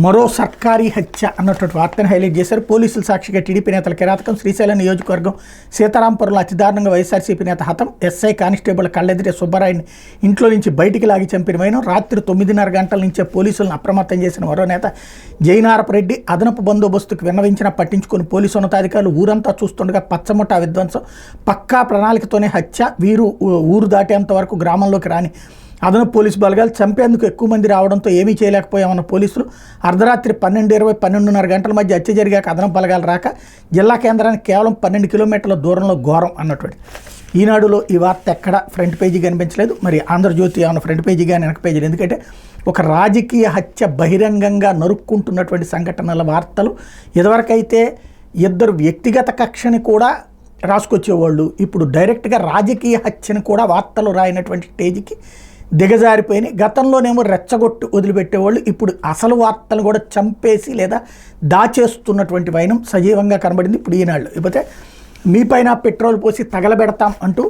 మరో సర్కారీ హత్య అన్నటువంటి వార్తను హైలైట్ చేశారు. పోలీసులు సాక్షిగా టీడీపీ నేతల కిరాతకం. శ్రీశైలం నియోజకవర్గం సీతారాంపురంలో అతి దారుణంగా వైఎస్ఆర్సీపీ నేత హతం. ఎస్ఐ కానిస్టేబుల్ కళ్ళెదిరే సుబ్బారాయుడిని ఇంట్లో నుంచి బయటికి లాగి చంపిన వైనం. రాత్రి 9:30 గంటల నుంచే పోలీసులను అప్రమత్తం చేసిన మరో నేత జైనారపరెడ్డి. అదనపు బందోబస్తుకు విన్నవించినా పట్టించుకుని పోలీసు ఉన్నతాధికారులు ఊరంతా చూస్తుండగా పచ్చముఠా విధ్వంసం. పక్కా ప్రణాళికతోనే హత్య. వీరు ఊరు దాటేంత వరకు గ్రామంలోకి రాని అదనపు పోలీసు బలగాలు. చంపేందుకు ఎక్కువ మంది రావడంతో ఏమీ చేయలేకపోయామన్న పోలీసులు. అర్ధరాత్రి 12:20, 12:30 గంటల మధ్య హత్య జరిగాక అదనపు బలగాలు రాక జిల్లా కేంద్రానికి కేవలం 12 కిలోమీటర్ల దూరంలో ఘోరం అన్నటువంటి. ఈనాడులో ఈ వార్త ఎక్కడ ఫ్రంట్ పేజీ కనిపించలేదు. మరి ఆంధ్రజ్యోతి ఏమైనా ఫ్రంట్ పేజీ కానీ వెనక పేజీలు. ఎందుకంటే ఒక రాజకీయ హత్య బహిరంగంగా నరుక్కుంటున్నటువంటి సంఘటనల వార్తలు. ఇదివరకైతే ఇద్దరు వ్యక్తిగత కక్షని కూడా రాసుకొచ్చేవాళ్ళు. ఇప్పుడు డైరెక్ట్గా రాజకీయ హత్యని కూడా వార్తలు రాయినటువంటి స్టేజ్కి దిగజారిపోయినాయి. గతంలోనేమో రెచ్చగొట్టు వదిలిపెట్టేవాళ్ళు. ఇప్పుడు అసలు వార్తలు కూడా చంపేసి లేదా దాచేస్తున్నటువంటి వైనం సజీవంగా కనబడింది ఇప్పుడు ఈనాళ్ళు. ఇకపోతే మీపైన పెట్రోల్ పోసి తగలబెడతాం అంటూ